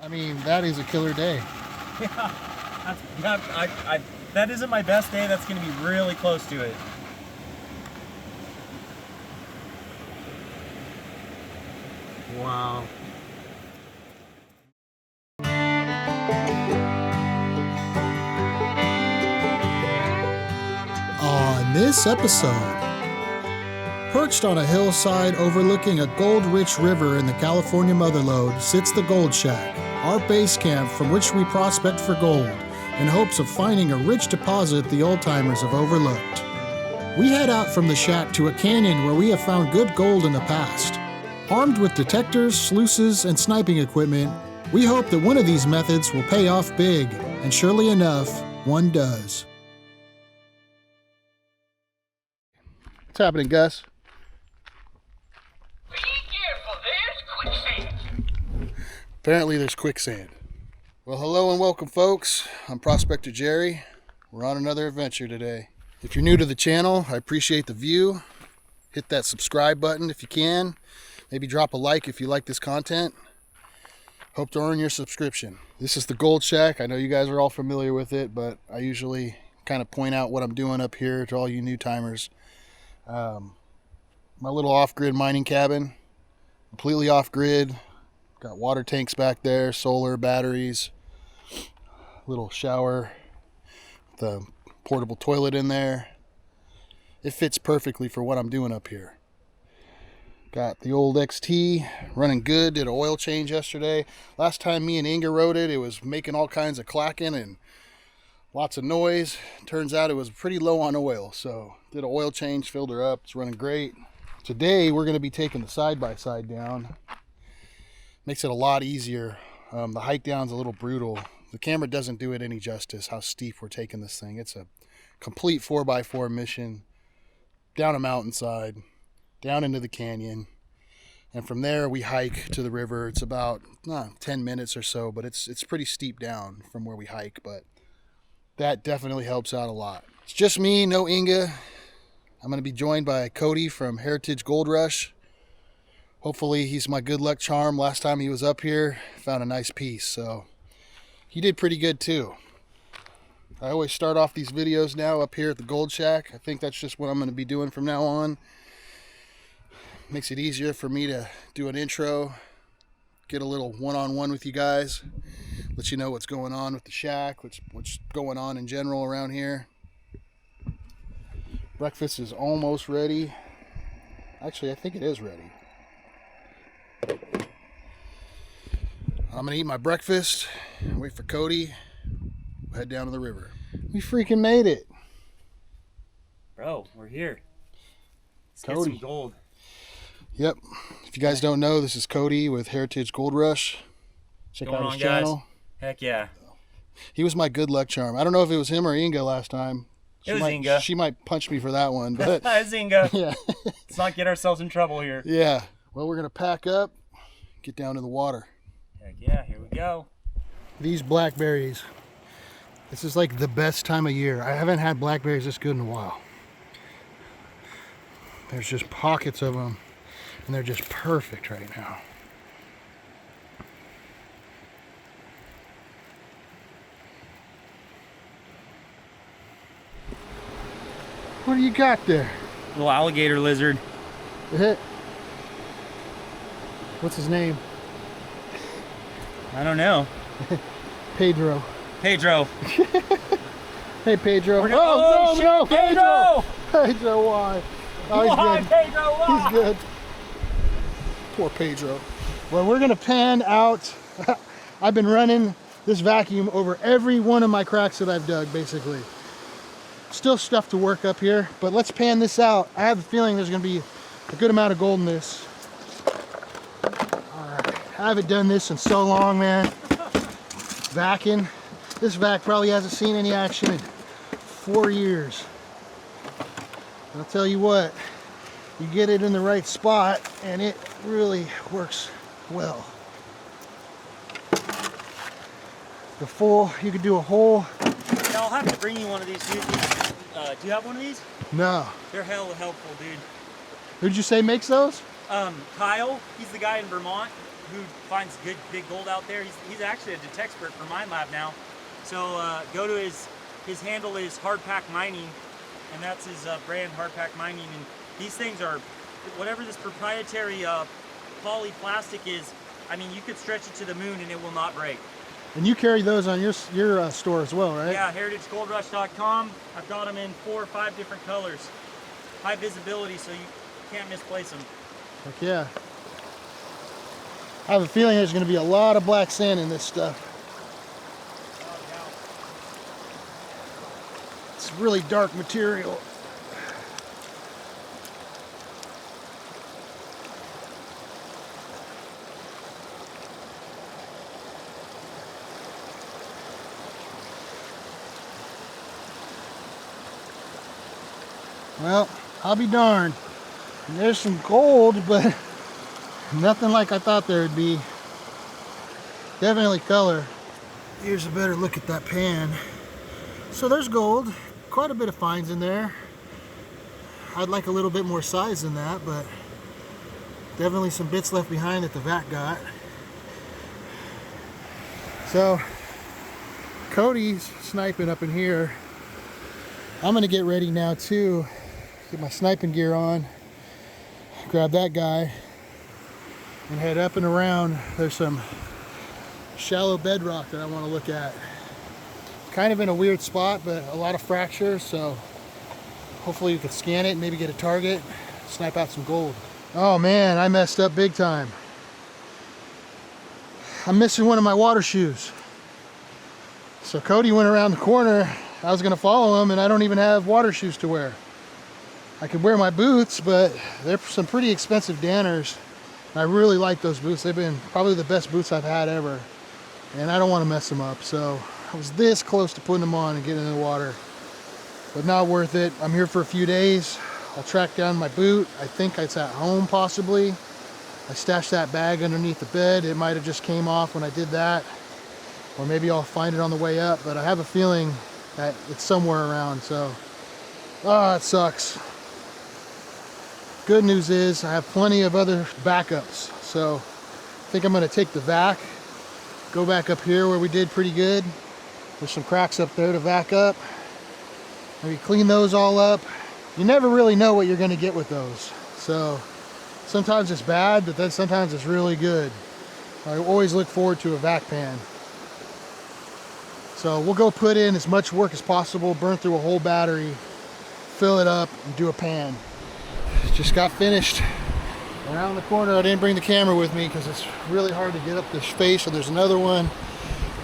I mean, that is a killer day. Yeah, that isn't my best day. That's going to be really close to it. Wow. On this episode, perched on a hillside overlooking a gold-rich river in the California Mother Lode sits the Gold Shack, our base camp from which we prospect for gold in hopes of finding a rich deposit the old-timers have overlooked. We head out from the shack to a canyon where we have found good gold in the past. Armed with detectors, sluices, and sniping equipment, we hope that one of these methods will pay off big, and surely enough, one does. What's happening, Gus? Be careful, there's quicksand. Apparently there's quicksand. Well, hello and welcome, folks. I'm Prospector Jerry. We're on another adventure today. If you're new to the channel, I appreciate the view. Hit that subscribe button if you can. Maybe drop a like if you like this content. Hope to earn your subscription. This is the Gold Shack. I know you guys are all familiar with it, but I usually kind of point out what I'm doing up here to all you new timers. My little off-grid mining cabin, completely off-grid. Got water tanks back there, solar, batteries, little shower, the portable toilet in there. It fits perfectly for what I'm doing up here. Got the old XT running good, did an oil change yesterday. Last time me and Inga rode it, it was making all kinds of clacking and lots of noise. Turns out it was pretty low on oil, so did an oil change, filled her up. It's running great. Today we're going to be taking the side-by-side down. Makes it a lot easier. The hike down's a little brutal. The camera doesn't do it any justice how steep we're taking this thing. It's a complete 4x4 mission down a mountainside, down into the canyon, and from there we hike to the river. It's about 10 minutes or so, but it's pretty steep down from where we hike, but that definitely helps out a lot. It's just me, no Inga. I'm going to be joined by Cody from Heritage Gold Rush. Hopefully he's my good luck charm. Last time he was up here, found a nice piece, so he did pretty good too. I always start off these videos now up here at the Gold Shack. I think that's just what I'm going to be doing from now on. Makes it easier for me to do an intro, get a little one-on-one with you guys, let you know what's going on with the shack, what's going on in general around here. Breakfast is almost ready. Actually, I think it is ready. I'm gonna eat my breakfast, wait for Cody, we'll head down to the river. We freaking made it. Bro, we're here. Let's Cody. get some gold. Yep. If you guys don't know, this is Cody with Heritage Gold Rush. Check out his channel. Heck yeah. He was my good luck charm. I don't know if it was him or Inga last time. It was Inga. She might punch me for that one, but It's Inga. yeah. Let's not get ourselves in trouble here. Yeah. Well, we're gonna pack up, get down to the water. Heck yeah, here we go. These blackberries. This is like the best time of year. I haven't had blackberries this good in a while. There's just pockets of them, and they're just perfect right now. What do you got there? Little alligator lizard. What's his name? I don't know. Pedro. Pedro. Hey, Pedro. Oh, shit, no, Pedro! Pedro, why? Oh, he's Why, good. Pedro, why? He's good. Poor Pedro. Well, we're gonna pan out. I've been running this vacuum over every one of my cracks that I've dug, basically. Still stuff to work up here, but let's pan this out. I have a feeling there's gonna be a good amount of gold in this. All right, I haven't done this in so long, man. Vacking. This vac probably hasn't seen any action in 4 years. I'll tell you what, you get it in the right spot and it really works well. You could do a whole. Yeah, I'll have to bring you one of these, dude. Do you have one of these? No. They're hella helpful, dude. Who'd you say makes those? Kyle, he's the guy in Vermont. who finds good big gold out there. He's actually a detectspert for Mine Lab now. So go to his handle is Hardpack Mining, and that's his brand, Hardpack Mining. And these things are, whatever this proprietary poly plastic is, I mean, you could stretch it to the moon and it will not break. And you carry those on your store as well, right? Yeah, heritagegoldrush.com. I've got them in 4 or 5 different colors. High visibility, so you can't misplace them. Heck yeah. I have a feeling there's going to be a lot of black sand in this stuff. It's really dark material. Well, I'll be darned. There's some gold, but nothing like I thought there would be. Definitely color. Here's a better look at that pan. So there's gold, quite a bit of fines in there. I'd like a little bit more size than that, but definitely some bits left behind that the vat got. So Cody's sniping up in here. I'm gonna get ready now too. Get my sniping gear on, grab that guy, and head up and around. There's some shallow bedrock that I want to look at. Kind of in a weird spot, but a lot of fractures, so hopefully you can scan it and maybe get a target, snipe out some gold. Oh man, I messed up big time. I'm missing one of my water shoes. So Cody went around the corner. I was gonna follow him and I don't even have water shoes to wear. I could wear my boots, but they're some pretty expensive Danners. I really like those boots. They've been probably the best boots I've had ever. And I don't want to mess them up. So I was this close to putting them on and getting in the water. But not worth it. I'm here for a few days. I'll track down my boot. I think it's at home possibly. I stashed that bag underneath the bed. It might have just came off when I did that. Or maybe I'll find it on the way up. But I have a feeling that it's somewhere around. So, it sucks. Good news is I have plenty of other backups. So I think I'm going to take the vac, go back up here where we did pretty good. There's some cracks up there to vac up. Maybe clean those all up. You never really know what you're going to get with those. So sometimes it's bad, but then sometimes it's really good. I always look forward to a vac pan. So we'll go put in as much work as possible, burn through a whole battery, fill it up, and do a pan. Just got finished around the corner. I didn't bring the camera with me because it's really hard to get up this face, so there's another one.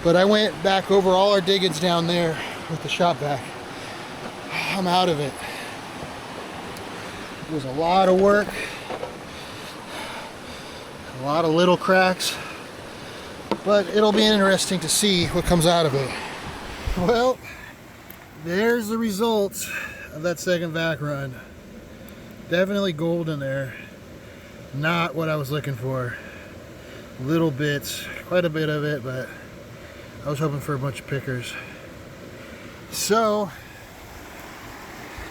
But I went back over all our diggings down there with the shop vac. I'm out of it. It was a lot of work, a lot of little cracks, but it'll be interesting to see what comes out of it. Well, there's the results of that second vac run. Definitely gold in there. Not what I was looking for. Little bits, quite a bit of it, but I was hoping for a bunch of pickers. So,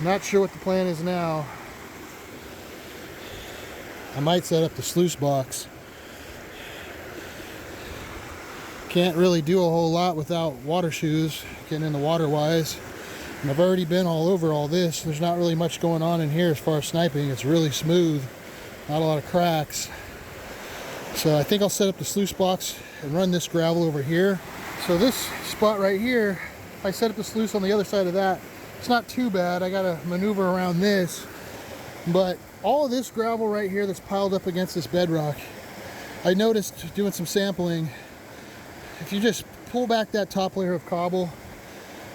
not sure what the plan is now. I might set up the sluice box. Can't really do a whole lot without water shoes, getting in the water wise. And I've already been all over all this. There's not really much going on in here as far as sniping. It's really smooth, not a lot of cracks. So I think I'll set up the sluice box and run this gravel over here. So this spot right here, if I set up the sluice on the other side of that, it's not too bad. I gotta maneuver around this. But all of this gravel right here that's piled up against this bedrock, I noticed doing some sampling, if you just pull back that top layer of cobble,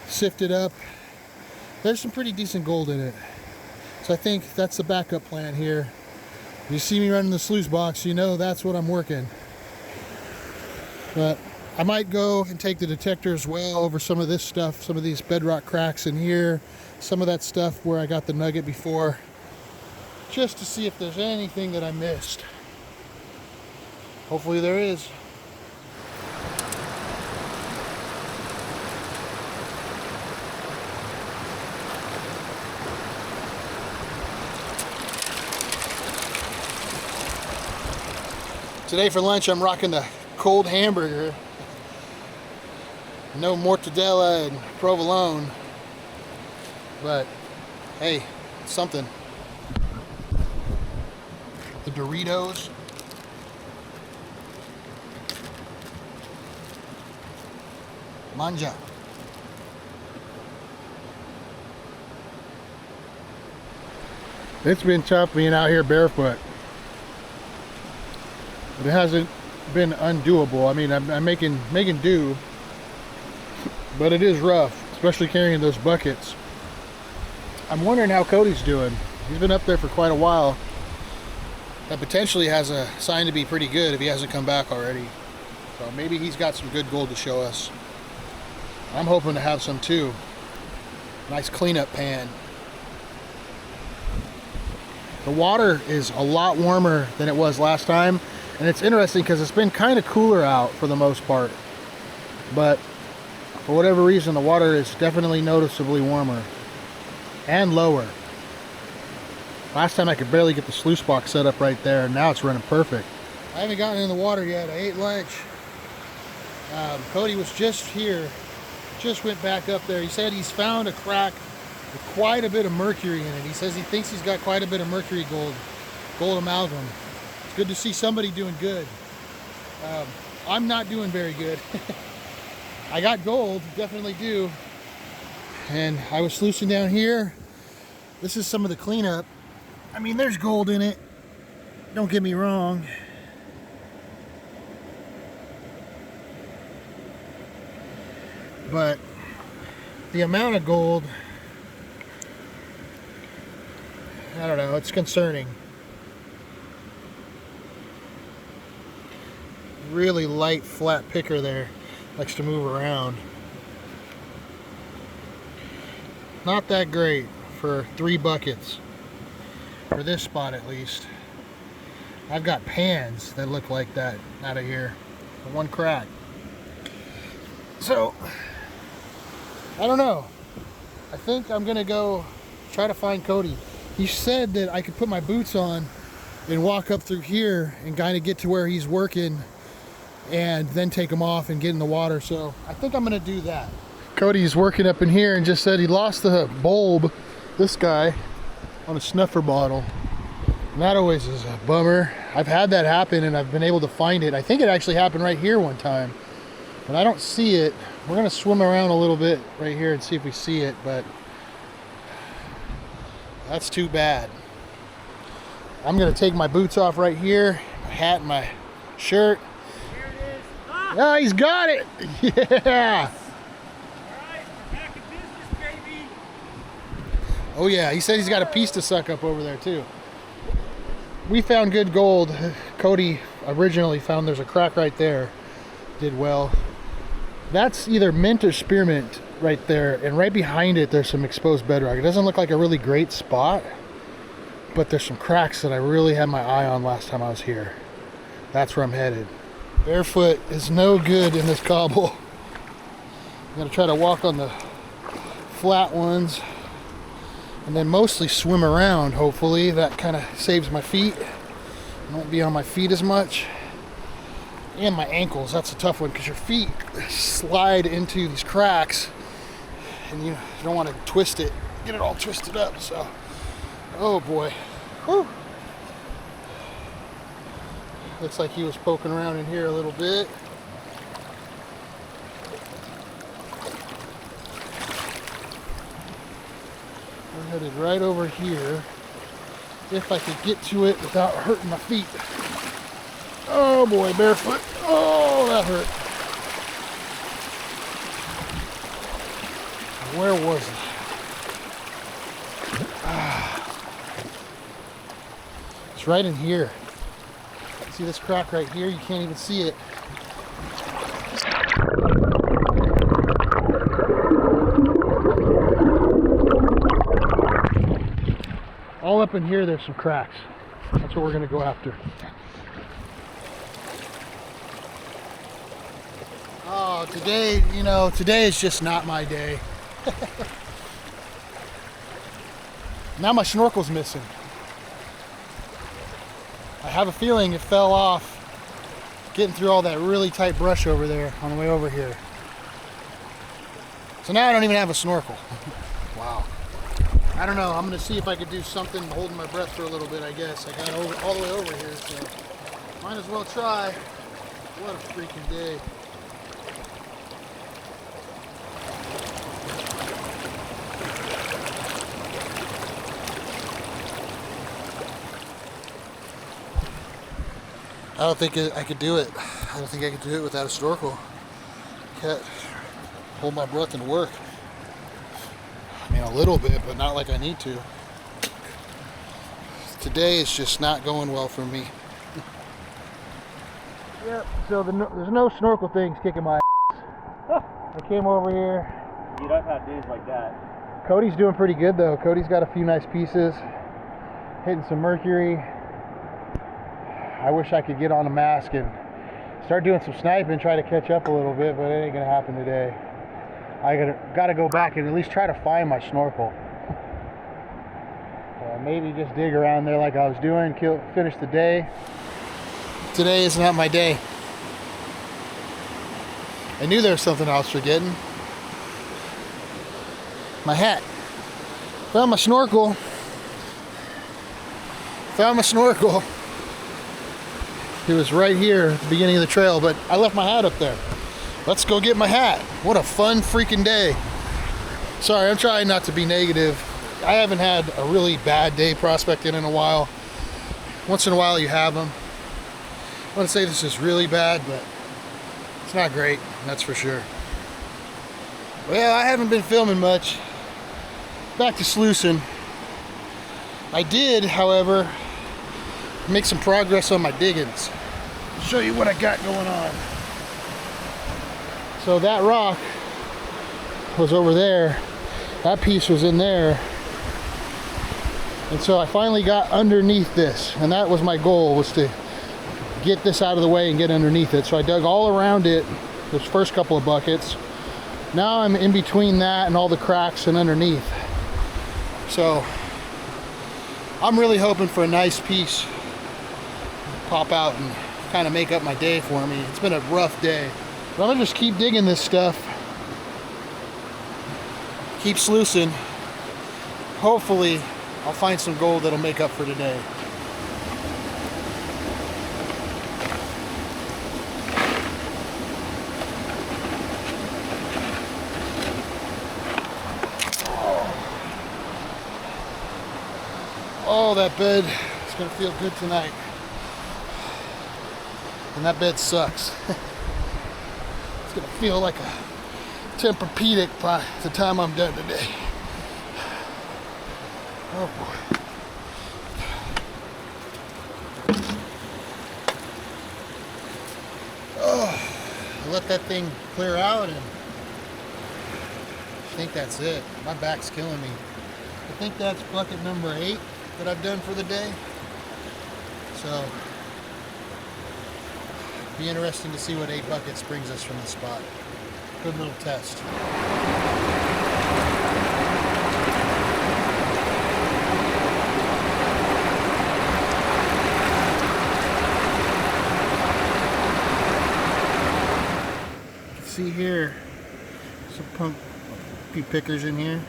sift it up, there's some pretty decent gold in it. So I think that's the backup plan here. If you see me running the sluice box, you know that's what I'm working. But I might go and take the detector as well over some of this stuff, some of these bedrock cracks in here, some of that stuff where I got the nugget before, just to see if there's anything that I missed. Hopefully there is. Today for lunch I'm rocking the cold hamburger. No mortadella and provolone. But hey, it's something. The Doritos. Manja. It's been tough being out here barefoot. But it hasn't been undoable. I mean, I'm making do. But it is rough, especially carrying those buckets. I'm wondering how Cody's doing. He's been up there for quite a while. That potentially has a sign to be pretty good if he hasn't come back already. So maybe he's got some good gold to show us. I'm hoping to have some too. Nice cleanup pan. The water is a lot warmer than it was last time. And it's interesting because it's been kind of cooler out for the most part. But for whatever reason, the water is definitely noticeably warmer. And lower. Last time I could barely get the sluice box set up right there, and now it's running perfect. I haven't gotten in the water yet. I ate lunch. Cody was just here, just went back up there. He said he's found a crack with quite a bit of mercury in it. He says he thinks he's got quite a bit of mercury gold amalgam. It's good to see somebody doing good. I'm not doing very good. I got gold, definitely do. And I was sluicing down here. This is some of the cleanup. I mean, there's gold in it. Don't get me wrong. But the amount of gold, I don't know, it's concerning. Really light, flat picker there. Likes to move around. Not that great for 3 buckets. For this spot at least. I've got pans that look like that out of here. For 1 crack. So, I don't know. I think I'm gonna go try to find Cody. He said that I could put my boots on and walk up through here and kind of get to where he's working and then take them off and get in the water. So I think I'm gonna do that. Cody's working up in here and just said he lost the bulb, this guy, on a snuffer bottle. And that always is a bummer. I've had that happen and I've been able to find it. I think it actually happened right here one time, but I don't see it. We're gonna swim around a little bit right here and see if we see it, but that's too bad. I'm gonna take my boots off right here, my hat and my shirt. Here it is. Ah! Ah, he's got it! Yeah! Alright, we're back in business, baby. Oh yeah, he said he's got a piece to suck up over there too. We found good gold. Cody originally found there's a crack right there. Did well. That's either mint or spearmint right there, and right behind it there's some exposed bedrock. It doesn't look like a really great spot, but there's some cracks that I really had my eye on last time I was here. That's where I'm headed. Barefoot is no good in this cobble. I'm gonna try to walk on the flat ones and then mostly swim around, hopefully. That kind of saves my feet. I won't be on my feet as much. And my ankles, that's a tough one because your feet slide into these cracks and you don't want to twist it, get it all twisted up. So, oh boy. Whew. Looks like he was poking around in here a little bit. We're headed right over here. If I could get to it without hurting my feet. Oh boy, barefoot. Oh, that hurt. Where was it? It's right in here. See this crack right here? You can't even see it. All up in here, there's some cracks. That's what we're gonna go after. Oh, today, today is just not my day. Now my snorkel's missing. I have a feeling it fell off getting through all that really tight brush over there on the way over here. So now I don't even have a snorkel. Wow. I don't know. I'm going to see if I could do something holding my breath for a little bit, I guess. I got all the way over here, so might as well try. What a freaking day. I don't think I could do it. I don't think I could do it without a snorkel. Can't hold my breath and work. I mean, a little bit, but not like I need to. Today is just not going well for me. Yep, so there's no snorkel things kicking my ass. I came over here. Dude, I've had days like that. Cody's doing pretty good though. Cody's got a few nice pieces. Hitting some mercury. I wish I could get on a mask and start doing some sniping, try to catch up a little bit, but it ain't gonna happen today. I gotta go back and at least try to find my snorkel. Maybe just dig around there like I was doing, finish the day. Today is not my day. I knew there was something I was forgetting. My hat. Found my snorkel. Found my snorkel. It was right here at the beginning of the trail, but I left my hat up there. Let's go get my hat. What a fun freaking day. Sorry, I'm trying not to be negative. I haven't had a really bad day prospecting in a while. Once in a while you have them. I want to say this is really bad, but it's not great, that's for sure. Well, I haven't been filming much. Back to sluicing. I did, however, make some progress on my diggings. I'll show you what I got going on. So that rock was over there. That piece was in there. And so I finally got underneath this, and that was my goal, was to get this out of the way and get underneath it. So I dug all around it, those first couple of buckets. Now I'm in between that and all the cracks and underneath. So I'm really hoping for a nice piece to pop out and kind of make up my day for me. It's been a rough day. But I'm gonna just keep digging this stuff. Keep sluicing. Hopefully I'll find some gold that'll make up for today. Oh, that bed is gonna feel good tonight. And that bed sucks. It's gonna feel like a Tempur-Pedic by the time I'm done today. Oh boy. Oh, I let that thing clear out and I think that's it. My back's killing me. I think that's bucket number 8 that I've done for the day. So, be interesting to see what 8 buckets brings us from the spot. Good little test. See here, some few pickers in here.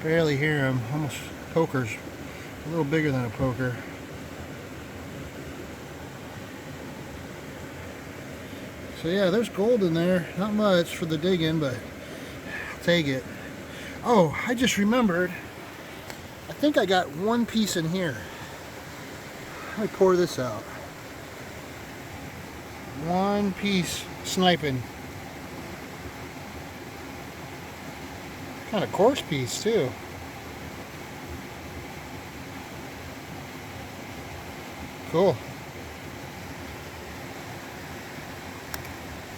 Barely hear them, almost pokers, a little bigger than a poker. So yeah, there's gold in there, not much for the digging, but I'll take it. Oh, I just remembered, I think I got one piece in here. Let me pour this out. One piece sniping. Kind of coarse piece too. Cool.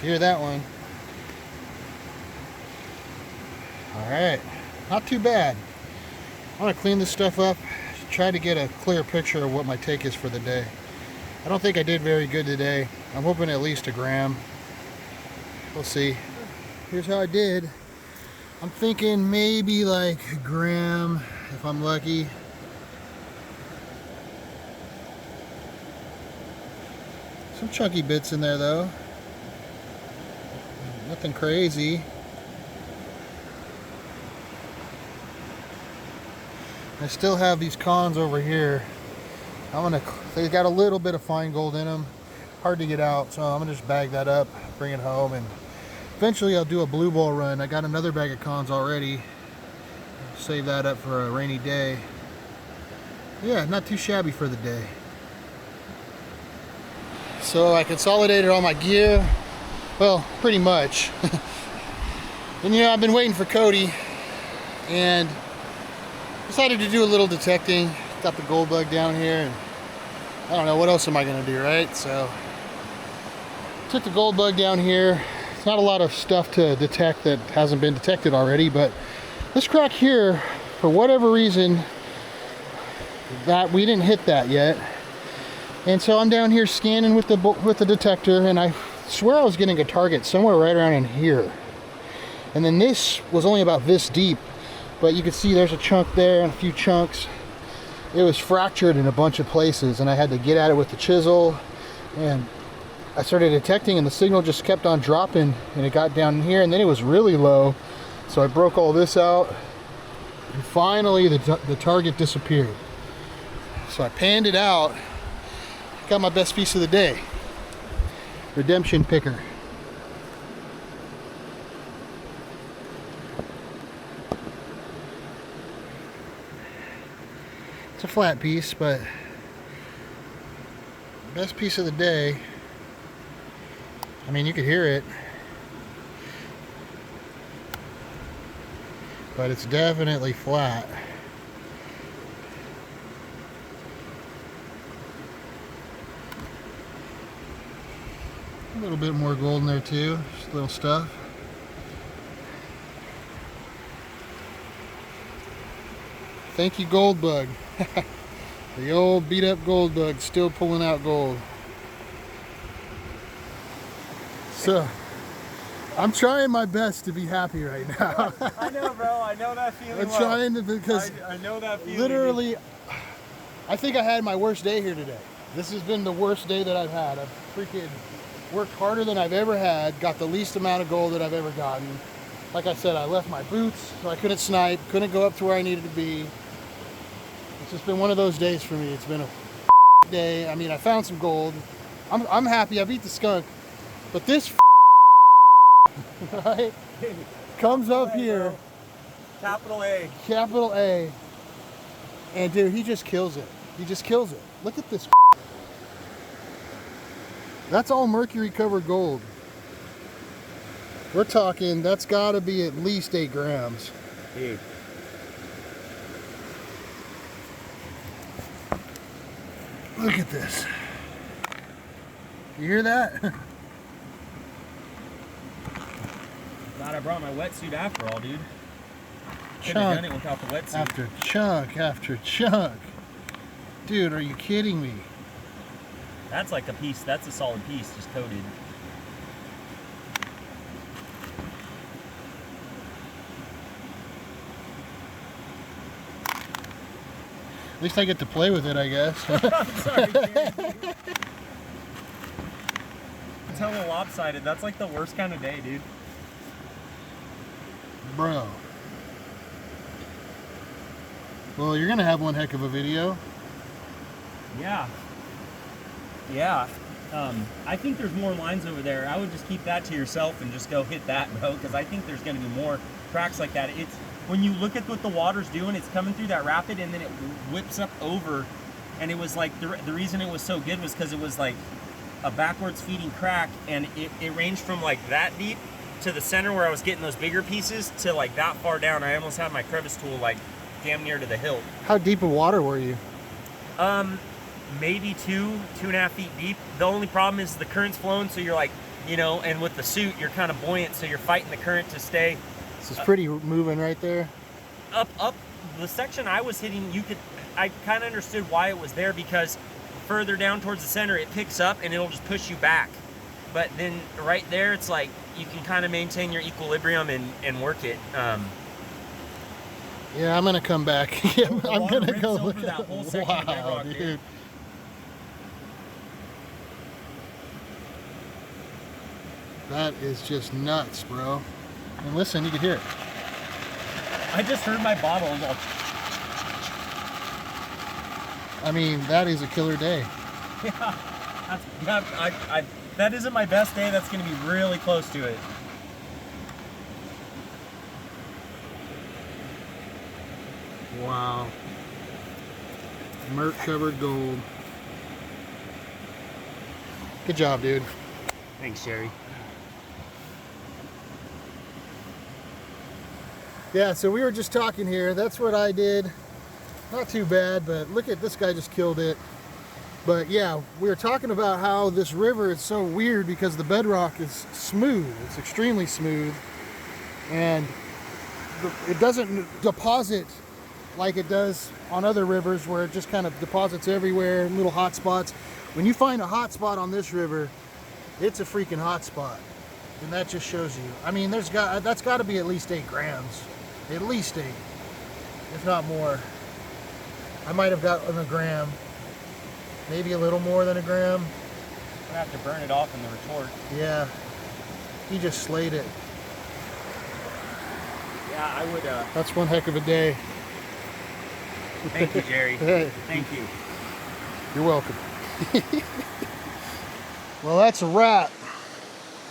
Hear that one. Alright. Not too bad. I want to clean this stuff up. Try to get a clear picture of what my take is for the day. I don't think I did very good today. I'm hoping at least a gram. We'll see. Here's how I did. I'm thinking maybe like a gram if I'm lucky. Some chunky bits in there though. Nothing crazy. I still have these cons over here. They got a little bit of fine gold in them. Hard to get out, so I'm gonna just bag that up, bring it home, and eventually I'll do a blue ball run. I got another bag of cons already. Save that up for a rainy day. Yeah, not too shabby for the day. So I consolidated all my gear. Well, pretty much. And you know, I've been waiting for Cody and decided to do a little detecting. Got the gold bug down here, and I don't know, what else am I gonna do, right? So took the gold bug down here. It's not a lot of stuff to detect that hasn't been detected already, but this crack here, for whatever reason, that we didn't hit that yet. And so I'm down here scanning with the detector, and I swear I was getting a target somewhere right around in here. And then this was only about this deep, but you can see there's a chunk there and a few chunks. It was fractured in a bunch of places, and I had to get at it with the chisel, and I started detecting, and the signal just kept on dropping, and it got down in here, and then it was really low. So I broke all this out, and finally the target disappeared. So I panned it out, got my best piece of the day. Redemption picker. It's a flat piece, but best piece of the day. I mean, you could hear it, but it's definitely flat. A little bit more gold in there too, just little stuff. Thank you, gold bug. The old beat up gold bug still pulling out gold. So I'm trying my best to be happy right now. I know, bro. I know that feeling. I'm trying to, because I know that feeling. literally, I think I had my worst day here today. This has been the worst day that I've had. I've freaking worked harder than I've ever had, got the least amount of gold that I've ever gotten. Like I said, I left my boots, so I couldn't snipe, couldn't go up to where I needed to be. It's just been one of those days for me. It's been a day. I mean, I found some gold. I'm happy. I beat the skunk. But this right, comes up here. Capital A. Capital A. And dude, he just kills it. He just kills it. Look at this. That's all mercury covered gold. We're talking, that's gotta be at least 8 grams. Dude. Look at this. You hear that? Glad I brought my wetsuit after all, dude. Couldn't Chunk have done it without the wetsuit. after chunk after chunk. Dude, are you kidding me? That's like a piece. That's a solid piece, just coated. At least I get to play with it, I guess. I'm sorry, dude. It's hella lopsided. That's like the worst kind of day, dude. Bro. Well, you're gonna have one heck of a video. Yeah. Yeah. I think there's more lines over there. I would just keep that to yourself and just go hit that, bro, because I think there's going to be more cracks like that. It's when you look at what the water's doing, it's coming through that rapid and then it whips up over. And it was like, the reason it was so good was because it was like a backwards feeding crack, and it ranged from like that deep to the center where I was getting those bigger pieces to like that far down. I almost had my crevice tool like damn near to the hilt. How deep of water were you? Maybe 2.5 feet deep. The only problem is the current's flowing, so you're like, you know, and with the suit, you're kind of buoyant, so you're fighting the current to stay. This is pretty moving right there. Up. The section I was hitting, I kind of understood why it was there, because further down towards the center, it picks up and it'll just push you back. But then right there, it's like, you can kind of maintain your equilibrium and work it. Yeah, I'm gonna come back. I'm gonna go look that at whole section of wow, bedrock, dude. That is just nuts, bro. And listen, you can hear it. I just heard my bottle go. I mean, that is a killer day. Yeah, that isn't my best day. That's going to be really close to it. Wow. Mert covered gold. Good job, dude. Thanks, Jerry. Yeah, so we were just talking here. That's what I did. Not too bad, but look at this guy just killed it. But yeah, we were talking about how this river is so weird because the bedrock is smooth. It's extremely smooth. And it doesn't deposit like it does on other rivers where it just kind of deposits everywhere, little hot spots. When you find a hot spot on this river, it's a freaking hot spot. And that just shows you. I mean, that's got to be at least 8 grams. At least 8, if not more. I might have gotten a gram. Maybe a little more than a gram. I'm gonna have to burn it off in the retort. Yeah. He just slayed it. Yeah, I would. That's one heck of a day. Thank you, Jerry. Hey. Thank you. You're welcome. Well, that's a wrap.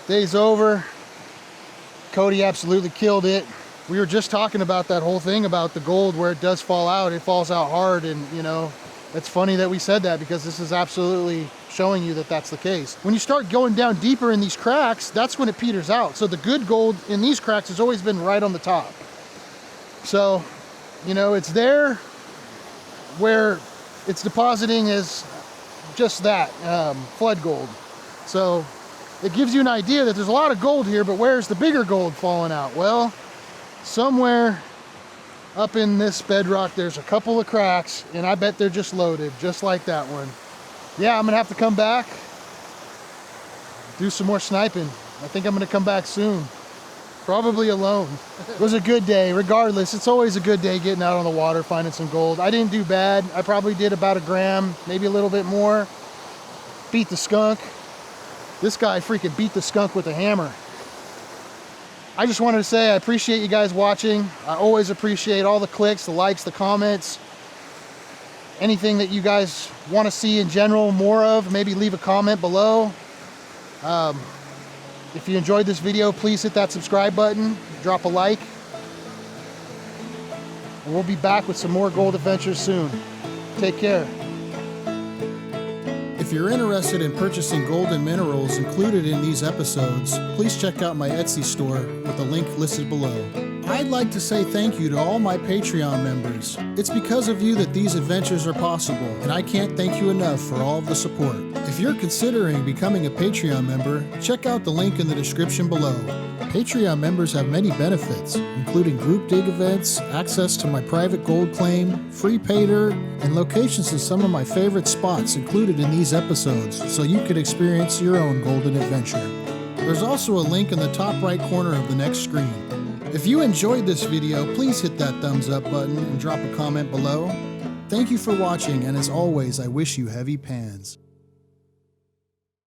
Day's over. Cody absolutely killed it. We were just talking about that whole thing about the gold where it does fall out. It falls out hard, and you know, it's funny that we said that because this is absolutely showing you that that's the case. When you start going down deeper in these cracks, that's when it peters out. So the good gold in these cracks has always been right on the top. So, you know, it's there where it's depositing is just that, flood gold. So it gives you an idea that there's a lot of gold here, but where's the bigger gold falling out? Well, somewhere up in this bedrock, there's a couple of cracks, and I bet they're just loaded, just like that one. Yeah, I'm gonna have to come back, do some more sniping. I think I'm gonna come back soon, probably alone. It was a good day, regardless. It's always a good day getting out on the water, finding some gold. I didn't do bad. I probably did about a gram, maybe a little bit more. Beat the skunk. This guy freaking beat the skunk with a hammer. I just wanted to say I appreciate you guys watching. I always appreciate all the clicks, the likes, the comments. Anything that you guys want to see in general more of, maybe leave a comment below. If you enjoyed this video, please hit that subscribe button, drop a like. And we'll be back with some more gold adventures soon. Take care. If you're interested in purchasing gold and minerals included in these episodes, please check out my Etsy store with a link listed below. I'd like to say thank you to all my Patreon members. It's because of you that these adventures are possible, and I can't thank you enough for all of the support. If you're considering becoming a Patreon member, check out the link in the description below. Patreon members have many benefits, including group dig events, access to my private gold claim, free Paydirt, and locations to some of my favorite spots included in these episodes, so you could experience your own golden adventure. There's also a link in the top right corner of the next screen. If you enjoyed this video, please hit that thumbs up button and drop a comment below. Thank you for watching, and as always, I wish you heavy pans.